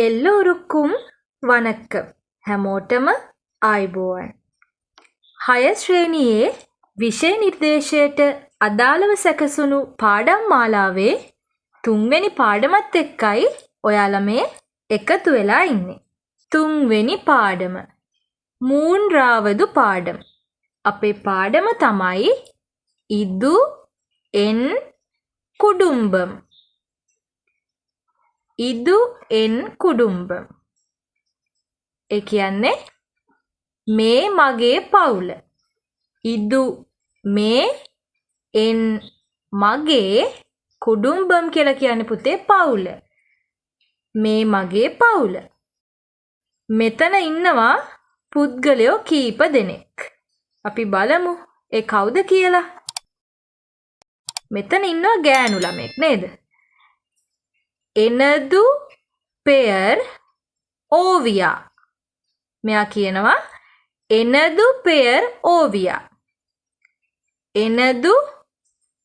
එල්ලෝරුක්කුම් වනක්කම් හැමෝටම ආයිබෝවන්. 6 ශ්‍රේණියේ විෂය නිර්දේශයට අදාළව සැකසුණු පාඩම් මාලාවේ 3 වෙනි පාඩමත් එක්කයි ඔයාලා මේ එකතු වෙලා ඉන්නේ. 3 වෙනි පාඩම මූන්රාවදු පාඩම. අපේ පාඩම තමයි ඉදු එන් කුඩුම්බම්. ඉදු එන් කුඩුම්බම්. ඒ කියන්නේ මේ මගේ පවුල. ඉදු මේ එන් මගේ කුඩුම්බම් කියලා කියන්නේ පුතේ පවුල. මේ මගේ පවුල. මෙතන ඉන්නවා පුද්ගලයෝ කීප දෙනෙක්. අපි බලමු ඒ කවුද කියලා. මෙතන ඉන්නවා ගෑනු ළමෙක් නේද? එනදු පෙයර් ඕවියා. මෙයා කියනවා එනදු පෙයර් ඕවියා. එනදු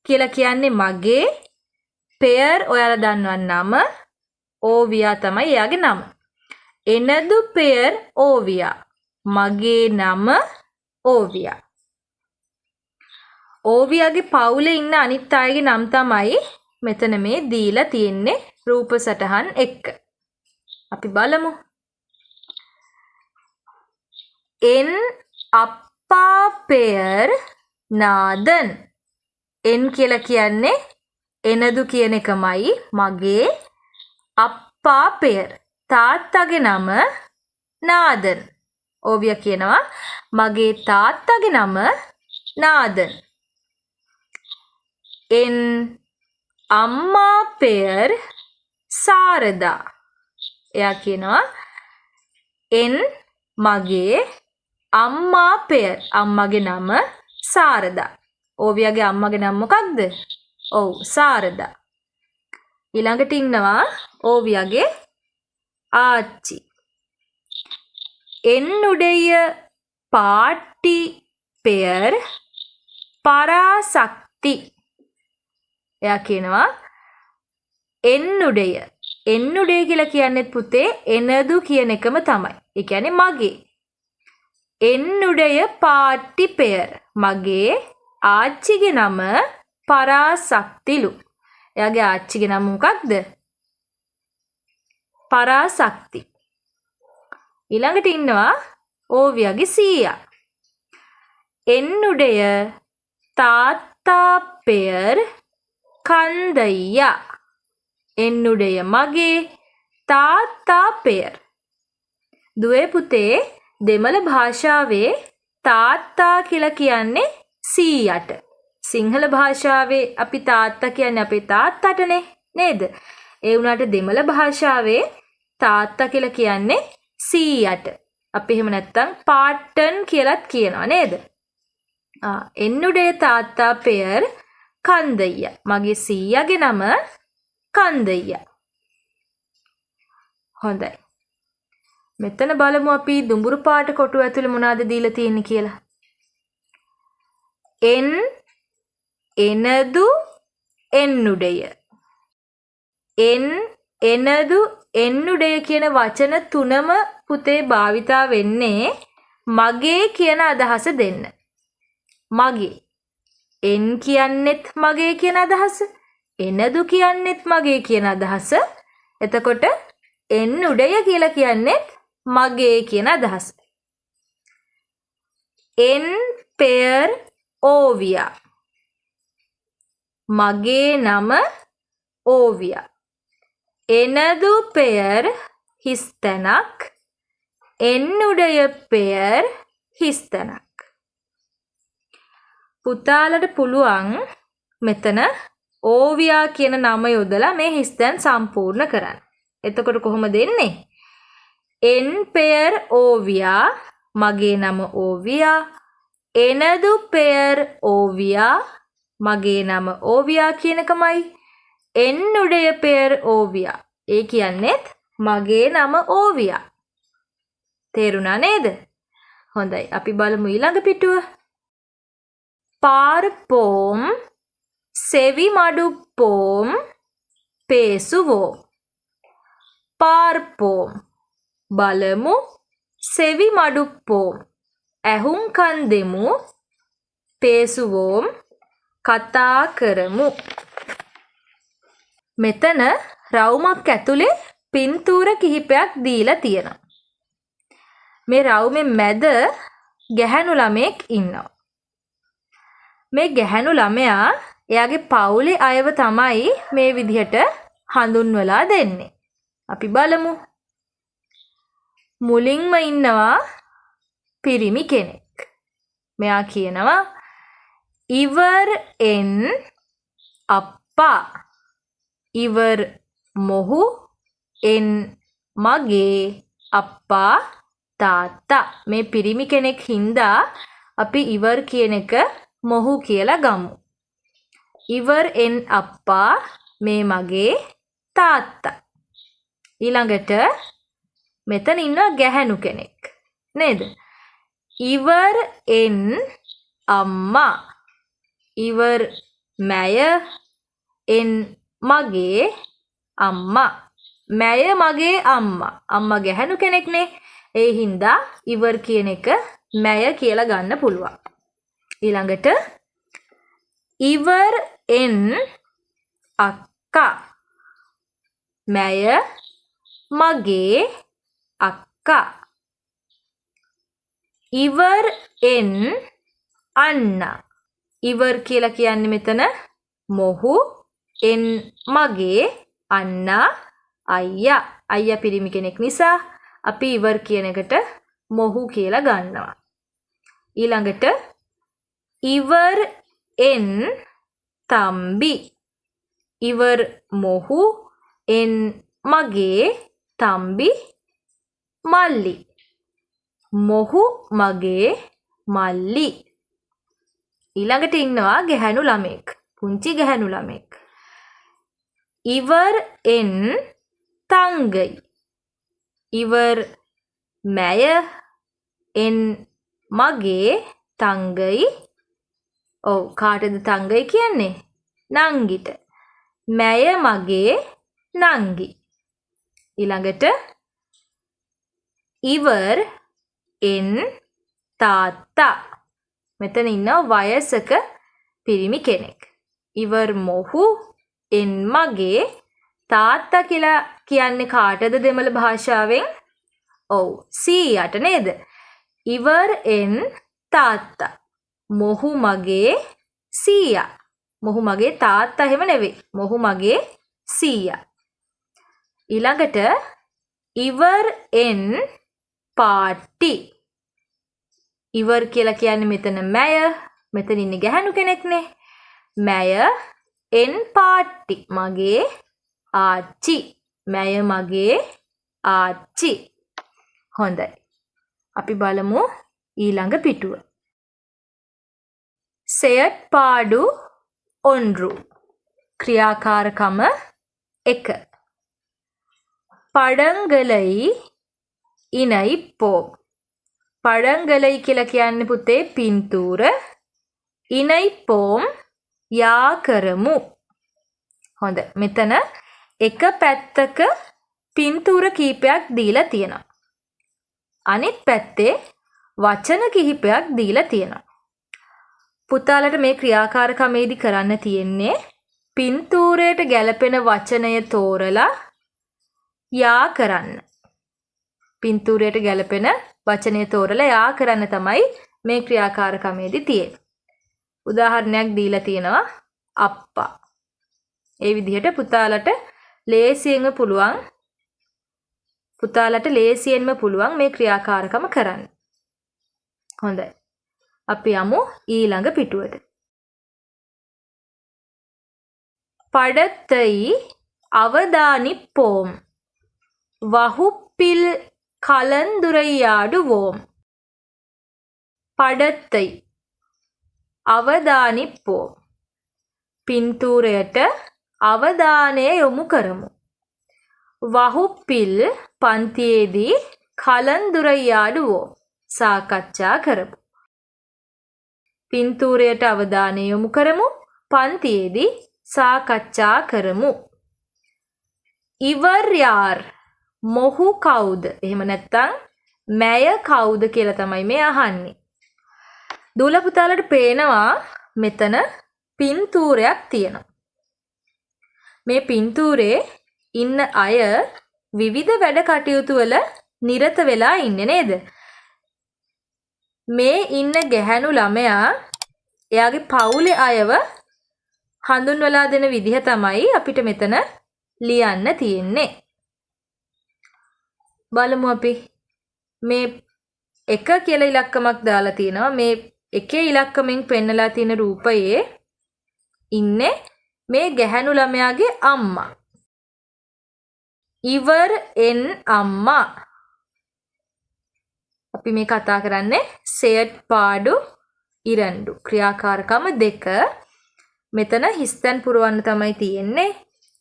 කියලා කියන්නේ මගේ, පෙයර් ඔයාලා දන්නවා නම, ඕවියා තමයි එයාගේ නම. එනදු පෙයර් ඕවියා. මගේ නම ඕවියා. ඕවියාගේ පවුලේ ඉන්න අනිත් අයගේ නම් තමයි මෙතන මේ දීලා තියෙන්නේ රූප සටහන් එක්ක. අපි බලමු. එන් අප්පා පෙයර් නාදන්. එන් කියලා කියන්නේ එනදු කියන එකමයි මගේ. අප්පා පෙයර් තාත්තගේ නම නාදන්. ඕවියා කියනවා මගේ තාත්තගේ නම නාදන්. එන් අම්මා පෙයර් සාරදා. එයා කියනවා එන් මගේ අම්මා පෙයර්. අම්මගේ නම සාරදා. ඕවියාගේ අම්මගේ නම මොකක්ද? ඔව් සාරදා. ඊළඟට ඉන්නවා ඕවියාගේ ආච්චි. என்னுடைய பாட்டி பெயர் பராசக்தி. එයා කියනවා என்னுடைய. என்னுடைய කියලා කියන්නේ පුතේ එනදු කියන එකම තමයි. ඒ කියන්නේ මගේ. என்னுடைய பாட்டி பெயர். මගේ ආච්චිගේ නම පරාසක්තිලු. එයාගේ ආච්චිගේ නම මොකක්ද? පරාසක්ති. ඊළඟට ඉන්නවා ඕවියාගේ සීයා. என்னுடைய தாத்தா பெயர் කන්දయ్யா. என்னுடைய මගේ තාත්තා පෙයර්. දුවේ පුතේ දෙමළ භාෂාවේ තාත්තා කියලා කියන්නේ සීයාට. සිංහල භාෂාවේ අපි තාත්තා කියන්නේ අපේ තාත්තටනේ නේද? ඒ වුණාට දෙමළ භාෂාවේ තාත්තා කියලා කියන්නේ සීයාට. අපි එහෙම නැත්තම් පාට්ටන් කියලාත් කියනවා නේද? என்னுடைய තාත්තා පෙයර් කන්දయ్யா. මගේ සීයාගේ නම කන්දయ్யா. හොඳයි. මෙතන බලමු අපි දුඹුරු පාට කොටුව ඇතුලේ මොනවද දීලා තියෙන්නේ කියලා. එන් එනදු என்னுடைய. එන් එනදු என்னுடைய කියන වචන තුනම පුතේ භාවිතා වෙන්නේ මගේ කියන අදහස දෙන්න. මගේ. එන් කියන්නෙත් මගේ කියන අදහස. එනදු කියන්නෙත් මගේ කියන අදහස. එතකොට என்னுடைய කියලා කියන්නෙත් මගේ කියන අදහස. එන් පෙයර් ඕවියා. මගේ නම ඕවියා. එනදු පෙයර් හිස්තැනක්. என்னுடைய பெயர் හිස්තැනක්. පුතාලට පුළුවන් මෙතන ඕවියා කියන නම යොදලා මේ හිස්තැන් සම්පූර්ණ කරන්න. එතකොට කොහොමද එන්නේ? එන් පෙයර් ඕවියා. මගේ නම ඕවියා. එනදු පෙයර් ඕවියා. මගේ නම ඕවියා කියන එකමයි. என்னுடைய பெயர் ඕවියා. ඒ කියන්නේත් මගේ නම ඕවියා. තේරුණා නේද? හොඳයි. අපි බලමු ඊළඟ පිටුව. පාර්පෝම් සෙවි මඩුප්පෝම් පේසුවෝ. පාර්පෝම් බලමු සෙවි මඩුප්පෝම් ඇහුම්කන් දෙමු පේසුවෝම් කතා කරමු. මෙතන රවුමක් ඇතුලේ පින්තූර කිහිපයක් දීලා තියෙනවා. මේ රවුමේ මැද ගැහැණු ළමෙක් ඉන්නවා. මේ ගැහැණු ළමයා එයාගේ පවුලේ අයව තමයි මේ විදිහට හඳුන්වලා දෙන්නේ. අපි බලමු. මුලින්ම ඉන්නවා පිරිමි කෙනෙක්. මෙයා කියනවා ඉවර් එන් අප්පා ඉවර් මොහු එන් මගේ අප්පා තාත්තා. මේ පිරිමි කෙනෙක් හින්දා අපි ඉවර් කියන එක මොහු කියලා ගමු. ඉවර් එන් අප්පා මේ මගේ තාත්තා. ඊළඟට මෙතන ඉන්නවා ගැහැණු කෙනෙක් නේද? ඉවර් එන් අම්මා ඉවර් මැය එන් මගේ අම්මා. මැය මගේ අම්මා. අම්මා ගැහැණු කෙනෙක්නේ. ඒ හින්දා ඉවර් කියන එක මැය කියලා ගන්න පුළුවන්. ඊළඟට ඉවර් එන් අක්කා මැය මගේ අක්කා. ඉවර් එන් අන්නා ඉවර් කියලා කියන්නේ මෙතන මොහු එන් මගේ අන්නා අයියා. අයියා පිරිමි කෙනෙක් නිසා අපි ඉවර් කියන එකට මොහු කියලා ගන්නවා. ඊළඟට ඉවර් එන් තම්බි ඉවර් මොහු එන් මගේ තම්බි මල්ලි. මොහු මගේ මල්ලි. ඊළඟට ඉන්නවා ගැහැණු ළමෙක්. පුංචි ගැහැණු ළමෙක්. ඉවර් එන් තංගයි ඉවර් මැය එන් මගේ තංගයි. ඔව් කාටද තංගයි කියන්නේ? නංගිට. මැය මගේ නංගි. ඊළඟට ඉවර් එන් තාත්තා. මෙතන ඉන්නවා වයසක පිරිමි කෙනෙක්. ඉවර් මොහු එන් මගේ තාත්තා කියලා කියන්නේ කාටද දෙමළ භාෂාවෙන්? ඔව් සීයාට නේද? ඉවර් එන් තාත්තා. මොහු මගේ සීයා. මොහු මගේ තාත්තා එහෙම නෙවෙයි. මොහු මගේ සීයා. ඊළඟට ඉවර් එන් පාටි. ඉවර් කියලා කියන්නේ මෙතන මැය. මෙතන ඉන්නේ ගැහැණු කෙනෙක්නේ. මැය එන් පාටි මගේ ආච්චි. මැය මගේ ආච්චි. හොඳයි. අපි බලමු ඊළඟ පිටුව. සෙයට්පාඩු ඔන්රු. ක්‍රියාකාරකම 1. පඩංගලයි ඉනයිප්පෝ. පඩංගලයි කියලා කියන්නේ පුතේ පින්තූර. ඉනයිප්පෝම් යා කරමු. හොඳ. මෙතන එක පැත්තක පින්තූර කීපයක් දීලා තියෙනවා. අනිත් පැත්තේ වචන කිහිපයක් දීලා තියෙනවා. පුතාලට මේ ක්‍රියාකාරකමේදී කරන්න තියෙන්නේ පින්තූරයට ගැලපෙන වචනය තෝරලා යා කරන්න. පින්තූරයට ගැලපෙන වචනය තෝරලා යා කරන්න තමයි මේ ක්‍රියාකාරකමේදී තියෙන්නේ. උදාහරණයක් දීලා තියෙනවා අප්පා. ඒ විදිහට පුතාලට ලේසියෙන්ම පුළුවන් මේ ක්‍රියාකාරකම කරන්න. හොඳයි. අපි යමු ඊළඟ පිටුවට. පඩත්තයි අවදානිප්පෝම් වහුප්පිල් කලන්දුරයියාඩුවෝම්. පඩත්තයි අවදානිප්පෝම් පින්තූරයට අවධානය යොමු කරමු. වහුප්පිල් පන්තියේදී කලන්දුරයියාඩුවෝ සාකච්ඡා කරමු. පින්තූරයට අවධානය යොමු කරමු. පන්තියේදී සාකච්ඡා කරමු. ඉවර් යාර් මොහු කවුද? එහෙම නැත්නම් මැය කවුද කියලා තමයි මේ අහන්නේ. දූල පුතාලට පේනවා මෙතන පින්තූරයක් තියෙනවා. මේ පින්තූරේ ඉන්න අය විවිධ වැඩ කටයුතු වල නිරත වෙලා ඉන්නේ නේද? මේ ඉන්න ගැහැණු ළමයා එයාගේ පවුලේ අයව හඳුන්වලා දෙන විදිහ තමයි අපිට මෙතන ලියන්න තියෙන්නේ. බලමු අපි මේ 1 කියලා ඉලක්කමක් දාලා තිනවා. මේ එකේ ඉලක්කමෙන් පෙන්නලා තියෙන රූපයේ ඉන්නේ මේ ගැහැණු ළමයාගේ අම්මා. ඉවර් එන් අම්මා. අපි මේ කතා කරන්නේ செயற்பாடு 2 ක්‍රියාකාරකම 2. මෙතන හිස්තැන් පුරවන්න තමයි තියෙන්නේ.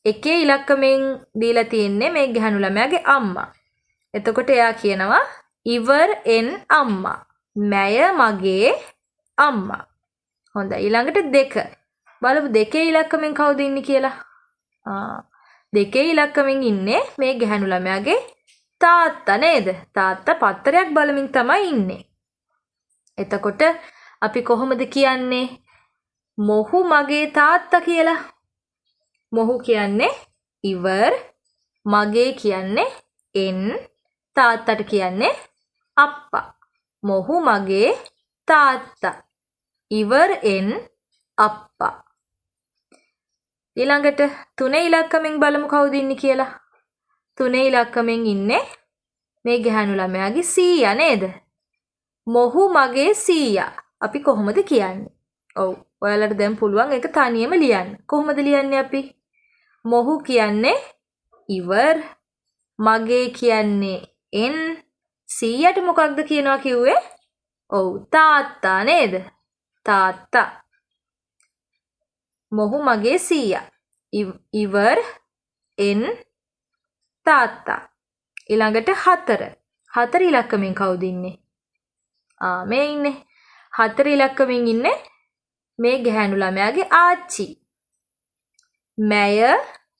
එකේ ඉලක්කමෙන් දීලා තියෙන්නේ මේ ගැහැණු ළමයාගේ අම්මා. එතකොට එයා කියනවා ඉවර් එන් අම්මා. මැය මගේ අම්මා. හොඳයි ඊළඟට 2. බලමු 2 ඉලක්කමෙන් කවුද ඉන්නේ කියලා. 2 ඉලක්කමෙන් ඉන්නේ මේ ගැහැණු ළමයාගේ තාත්තා නේද? තාත්තා පත්තරයක් බලමින් තමයි ඉන්නේ. එතකොට අපි කොහොමද කියන්නේ මොහු මගේ තාත්තා කියලා? මොහු කියන්නේ ඉවර්, මගේ කියන්නේ එන්, තාත්තට කියන්නේ අප්පා. මොහු මගේ තාත්තා. ඉවර් එන් අප්පා. ඊළඟට 3 ඉලක්කමෙන් බලමු කවුද ඉන්නේ කියලා. 3 ඉලක්කමෙන් ඉන්නේ මේ ගැහැණු ළමයාගේ සීයා නේද? මොහු මගේ සීයා. අපි කොහොමද කියන්නේ? ඔව් ඔයාලට දැන් පුළුවන් ඒක තනියම ලියන්න. කොහොමද ලියන්නේ අපි? මොහු කියන්නේ ඉවර්, මගේ කියන්නේ එන්, සීයාට මොකක්ද කියනවා කිව්වේ? ඔව් තාත්තා නේද? තාත්තා. මොහු මගේ සීයා. ඉවර් එන් තාත්තා. ඊළඟට 4. 4 ඉලක්කමෙන් කවුද ඉන්නේ? මේ ඉන්නේ. 4 ඉලක්කමෙන් ඉන්නේ මේ ගැහැණු ළමයාගේ ආච්චි. මැය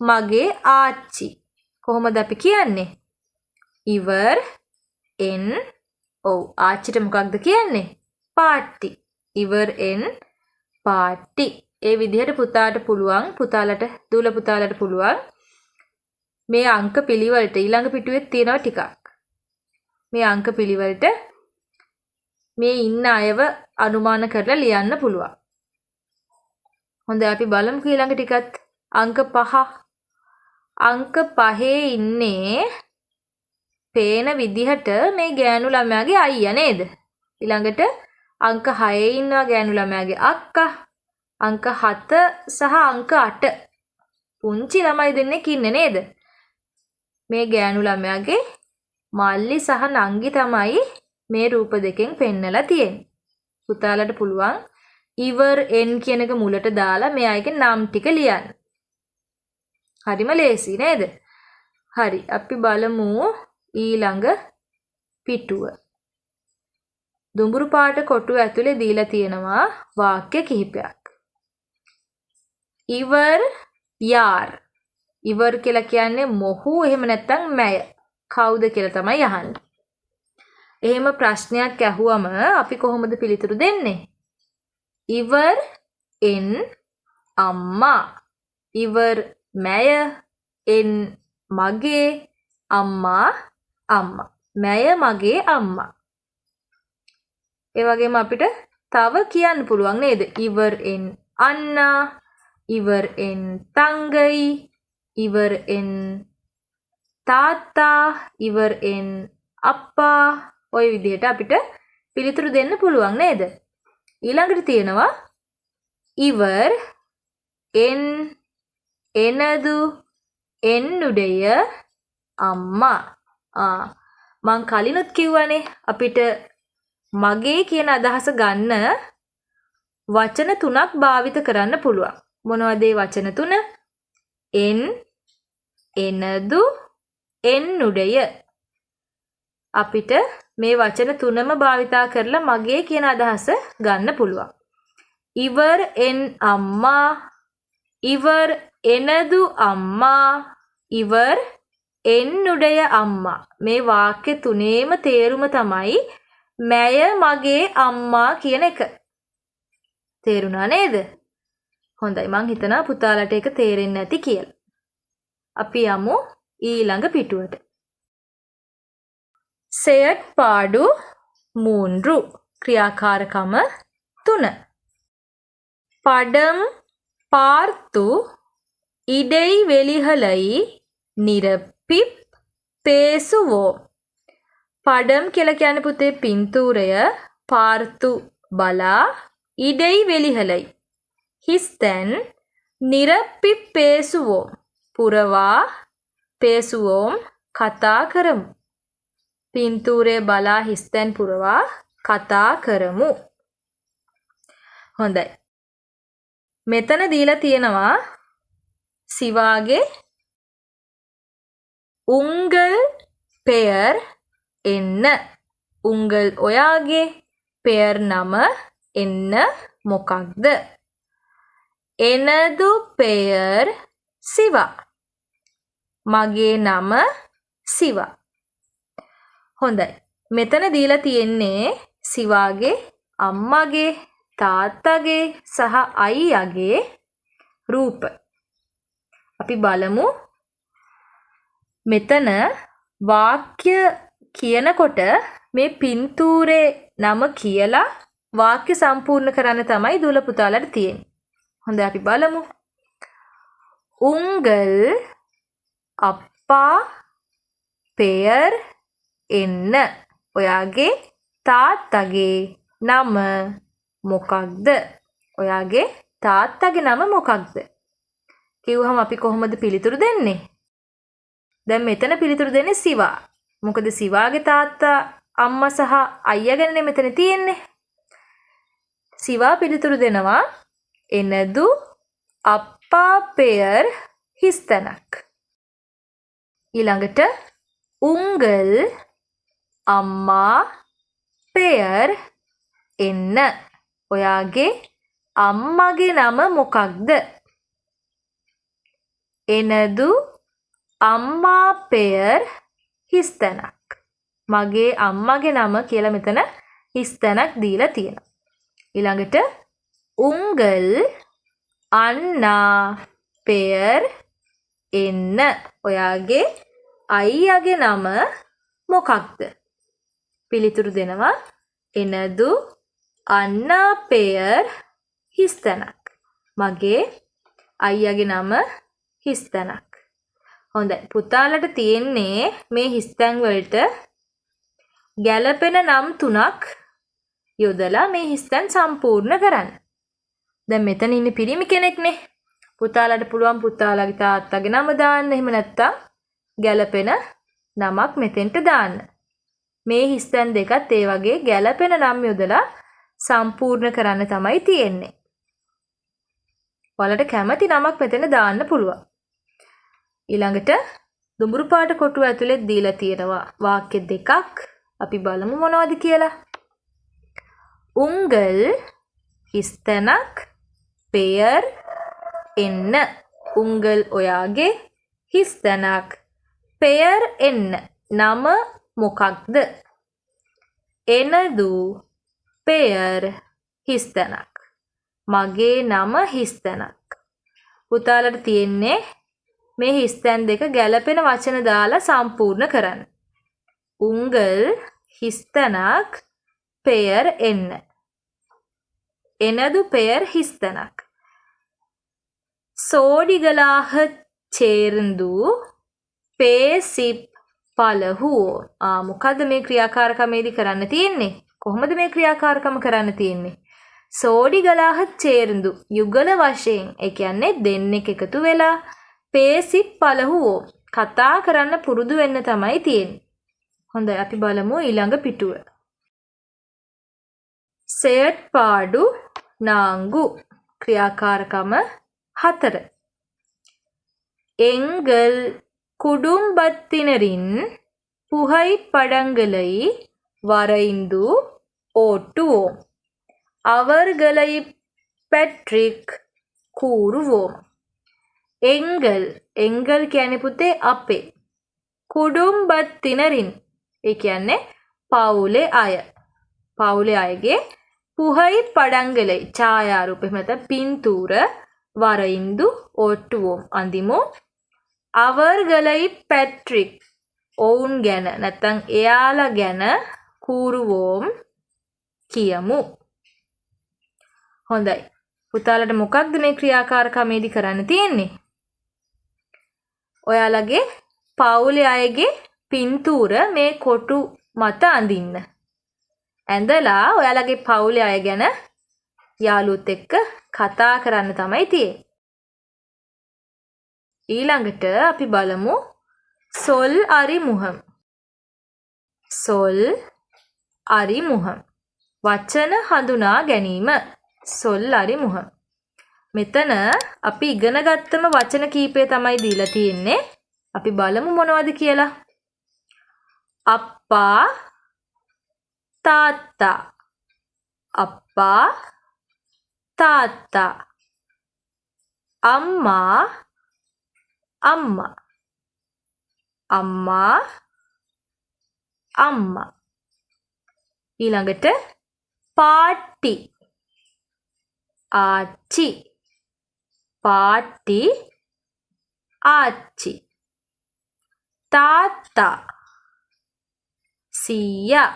මගේ ආච්චි. කොහොමද අපි කියන්නේ? ඉවර් එන් ඔව් ආච්චිට මොකක්ද කියන්නේ? පාට්ටි. ඉවර් එන් පාට්ටි. ඒ විදිහට පුතාට පුළුවන් පුතාලට දූල පුතාලට පුළුවන් මේ අංක පිළිවෙලට ඊළඟ පිටුවේ තියෙනවා ටිකක්. මේ අංක පිළිවෙලට මේ ඉන්න අයව අනුමාන කරලා ලියන්න පුළුවන්. හොඳයි අපි බලමු ඊළඟ ටිකත්. අංක 5. අංක 5 ඉන්නේ පේන විදිහට මේ ගෑනු ළමයාගේ අයියා නේද? ඊළඟට අංක 6 ඉන්නවා ගෑනු ළමයාගේ අක්කා. අංක 7 සහ අංක 8 පුංචි ළමයි දෙන්නෙක් ඉන්නේ නේද? මේ ගෑනු ළමයාගේ මල්ලි සහ නංගි තමයි මේ රූප දෙකෙන් පෙන්නලා තියෙන්නේ. පුතාලට පුළුවන් ඉවර් එන් කියන එක මුලට දාලා මේ අයගේ නම් ටික ලියන්න. හරිම ලේසි නේද? හරි අපි බලමු ඊළඟ පිටුව. දුඹුරු පාට කොටුව ඇතුලේ දීලා තියෙනවා වාක්‍ය කිහිපයක්. ඉවර් යාර්. ඉවර් කියලා කියන්නේ මොහු එහෙම නැත්නම් මැය. කවුද කියලා තමයි අහන්නේ. එහෙම ප්‍රශ්නයක් ඇහුවම අපි කොහොමද පිළිතුරු දෙන්නේ? ඉවර් එන් අම්මා. ඉවර් මැය එන් මගේ අම්මා අම්මා. මැය මගේ අම්මා. ඒ වගේම අපිට තව කියන්න පුළුවන් නේද? ඉවර් එන් අන්නා, ඉවර් එන් තංගයි, ඉවර් එන් තාත්තා, ඉවර් එන් අප්පා. ඔය විදිහට අපිට පිළිතුරු දෙන්න පුළුවන් නේද? ඊළඟට තියෙනවා ඉවර් එන් එනදු එන්නුඩය අම්මා. මං කලිනුත් කිව්වනේ අපිට මගේ කියන අදහස ගන්න වචන 3ක් භාවිත කරන්න පුළුවන්. මොනවද ඒ වචන 3? එන්, එනදු, එන්නුඩය. අපිට මේ වචන 3ම භාවිතා කරලා මගේ කියන අදහස ගන්න පුළුවන්. ඉවර් එන් අම්මා, ඉවර් එනදු අම්මා, ඉවර් එන්නුඩය අම්මා. මේ වාක්‍ය තුනේම තේරුම තමයි මැය මගේ අම්මා කියන එක. තේරුණා නේද? හොඳයි, මං හිතනවා පුතාලට ඒක තේරෙන්නේ නැති කියලා. අපි යමු ඊළඟ පිටුවට. செயற்பாடு 3 ක්‍රියාකාරකම 3. படம் பார்த்து இடைவெளிகளை நிரப்பி பேசுவோம். පඩම් කියලා කියන්නේ පුතේ පින්තූරය, පාර්තු බලා, ඉඩයිවෙලිහලයි හිස්තැන්, නිරප්පි පේසුවෝම් පුරවා, පේසුවෝම් කතා කරමු. පින්තූරය බලා හිස්තැන් පුරවා කතා කරමු. හොඳයි. මෙතන දීලා තියෙනවා සිවාගේ උංගල් පෙයර් එන්න. උංගල් ඔයාගේ, පෙයර් නම එන්න මොකක්ද? එනදු පෙයර් සිවා. මගේ නම සිවා. හොඳයි. මෙතන දීලා තියෙන්නේ සිවාගේ අම්මගේ, තාත්තගේ සහ අයියාගේ රූප. අපි බලමු. මෙතන වාක්‍ය කියනකොට මේ පින්තූරේ නම කියලා වාක්‍ය සම්පූර්ණ කරන්න තමයි දුල පුතාලට තියෙන්නේ. හොඳයි, අපි බලමු. උංගල් අප්පා පෙයර් එන්න. ඔයාගේ තාත්තගේ නම මොකක්ද? ඔයාගේ තාත්තගේ නම මොකක්ද? කිව්වහම අපි කොහොමද පිළිතුරු දෙන්නේ? දැන් මෙතන පිළිතුරු දෙන්නේ සිවා. මොකද සිවාගේ තාත්තා, අම්මා සහ අයියා ගැනනේ මෙතන තියෙන්නේ. සිවා පිළිතුරු දෙනවා එනදු අප්පා පෙයර් හිස්තැනක්. ඊළඟට උංගල් අම්මා පෙයර් එන්න. ඔයාගේ අම්මගේ නම මොකක්ද? එනදු අම්මා පෙයර් හිස්තැනක්. මගේ අම්මගේ නම කියලා මෙතන හිස්තැනක් දීලා තියෙනවා. ඊළඟට උංගල් අන්නා පෙයර් එන්න. ඔයාගේ අයියාගේ නම මොකක්ද? පිළිතුරු දෙනවා එනදු අන්නා පෙයර් හිස්තැනක්. මගේ අයියාගේ නම හිස්තැනක්. හොඳයි. පුතාලට තියෙන්නේ මේ හිස්තැන් වලට ගැළපෙන නම් 3ක් යොදලා මේ හිස්තැන් සම්පූර්ණ කරන්න. දැන් මෙතන ඉන්නේ පිරිමි කෙනෙක්නේ. පුතාලට පුළුවන් පුතාලගේ තාත්තගේ නම දාන්න. එහෙම නැත්නම් ගැළපෙන නමක් මෙතෙන්ට දාන්න. මේ හිස්තැන් දෙකත් ඒ වගේ ගැළපෙන නම් යොදලා සම්පූර්ණ කරන්න තමයි තියෙන්නේ. ඔයාලට කැමති නමක් මෙතන දාන්න පුළුවන්. ඊළඟට දුඹුරු පාට කොටුව ඇතුලේ දීලා තියෙනවා වාක්‍ය දෙකක්. අපි බලමු මොනවද කියලා. උංගල් හිස්තැනක් පෙයර් එන්න. උංගල් ඔයාගේ, හිස්තැනක් පෙයර් එන්න. නම මොකක්ද? එනදු පෙයර් හිස්තැනක්. මගේ නම හිස්තැනක්. පුතාලට තියෙන්නේ මේ හිස්තැන් දෙක ගැළපෙන වචන දාලා සම්පූර්ණ කරන්න. උංගල් හිස්තැනක් පෙයර් එන්න. එනදු පෙයර් හිස්තැනක්. සෝඩිගලාහ චේර්ඳු පේසිප් පලහුවෝ. මොකද්ද මේ ක්‍රියාකාරකමේදී කරන්න තියෙන්නේ? කොහොමද මේ ක්‍රියාකාරකම කරන්න තියෙන්නේ? සෝඩිගලාහ චේර්ඳු යුගල වශයෙන්, ඒ කියන්නේ දෙන්නෙක් එකතු වෙලා පේසිප් පලහුවෝ කතා කරන්න පුරුදු වෙන්න තමයි තියෙන්නේ. හොඳයි, අපි බලමු ඊළඟ පිටුව. செயற்பாடு 4 ක්‍රියාකාරකම 4. எங்கள் குடும்பத்தினரின் புகைப்படங்களை வரைந்து ஓட்டுவோம். அவர்களை பற்றி கூறுவோம். එංගල් කියන්නේ පුතේ අපේ. කුඩුම්බත්තිනරින්. ඒ කියන්නේ පවුලේ අය. පවුලේ අයගේ පුහයි පඩංගලයි ඡායාරූප එහෙම නැත්නම් පින්තූර වරයින්දු ඔට්ටුවෝම් අඳිමු. අවර්ගලයි පැට්‍රික් ඔවුන් ගැන නැත්නම් එයාලා ගැන කූරුවෝම් කියමු. හොඳයි. පුතාලට මොකක්ද මේ ක්‍රියාකාරකමේදී කරන්න තියෙන්නේ? ඔයාලගේ පවුලේ අයගේ පින්තූර මේ කොටු මත අඳින්න. ඇඳලා ඔයාලගේ පවුලේ අය ගැන යාළුවොත් එක්ක කතා කරන්න තමයි තියෙන්නේ. ඊළඟට අපි බලමු සොල් අරිමුහම්. සොල් අරිමුහම්. වචන හඳුනා ගැනීම. සොල් අරිමුහම්. මෙතන අපි ඉගෙන ගත්තම වචන කීපය තමයි දීලා තියෙන්නේ. අපි බලමු මොනවද කියලා. අප්පා තාත්තා. අප්පා තාත්තා. අම්මා අම්මා. අම්මා අම්මා. ඊළඟට පාටි ආච්චි. පාටි ආච්චි. තාත්තා සීයා.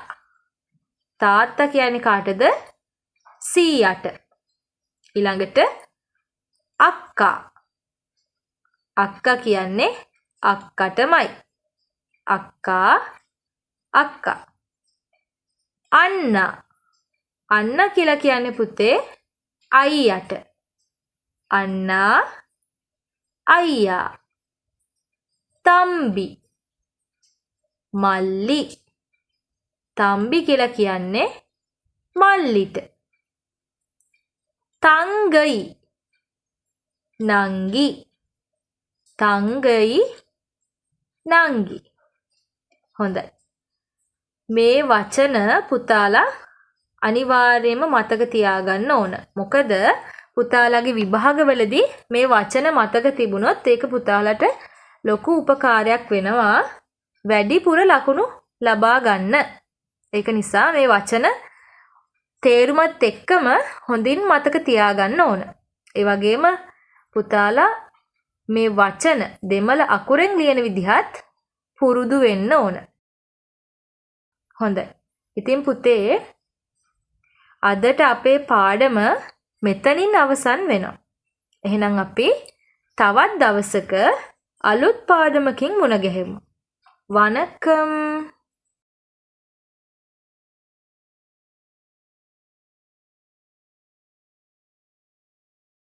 තාත්තා කියන්නේ කාටද? සීයාට. ඊළඟට අක්කා. අක්කා කියන්නේ අක්කටමයි. අක්කා අක්කා. අන්නා. අන්නා කියලා කියන්නේ පුතේ අයියට. අන්නා අයියා. තම්බි මල්ලි. තම්බි කියලා කියන්නේ මල්ලිට. තංගයි නංගි. තංගයි නංගි. හොඳයි. මේ වචන පුතාලා අනිවාර්යයෙන්ම මතක තියාගන්න ඕන. මොකද පුතාලාගේ විභාගවලදී මේ වචන මතක තිබුණොත් ඒක පුතාලට ලොකු උපකාරයක් වෙනවා වැඩිපුර ලකුණු ලබා ගන්න. ඒක නිසා මේ වචන තේරුමත් එක්කම හොඳින් මතක තියාගන්න ඕන. ඒ වගේම පුතාලා මේ වචන දෙමළ අකුරෙන් ලියන විදිහත් පුරුදු වෙන්න ඕන. හොඳයි. ඉතින් පුතේ අදට අපේ පාඩම මෙතනින් අවසන් වෙනවා. එහෙනම් අපි තවත් දවසක අලුත් පාඩමකින් මුණ ගැහෙමු. වණකම්.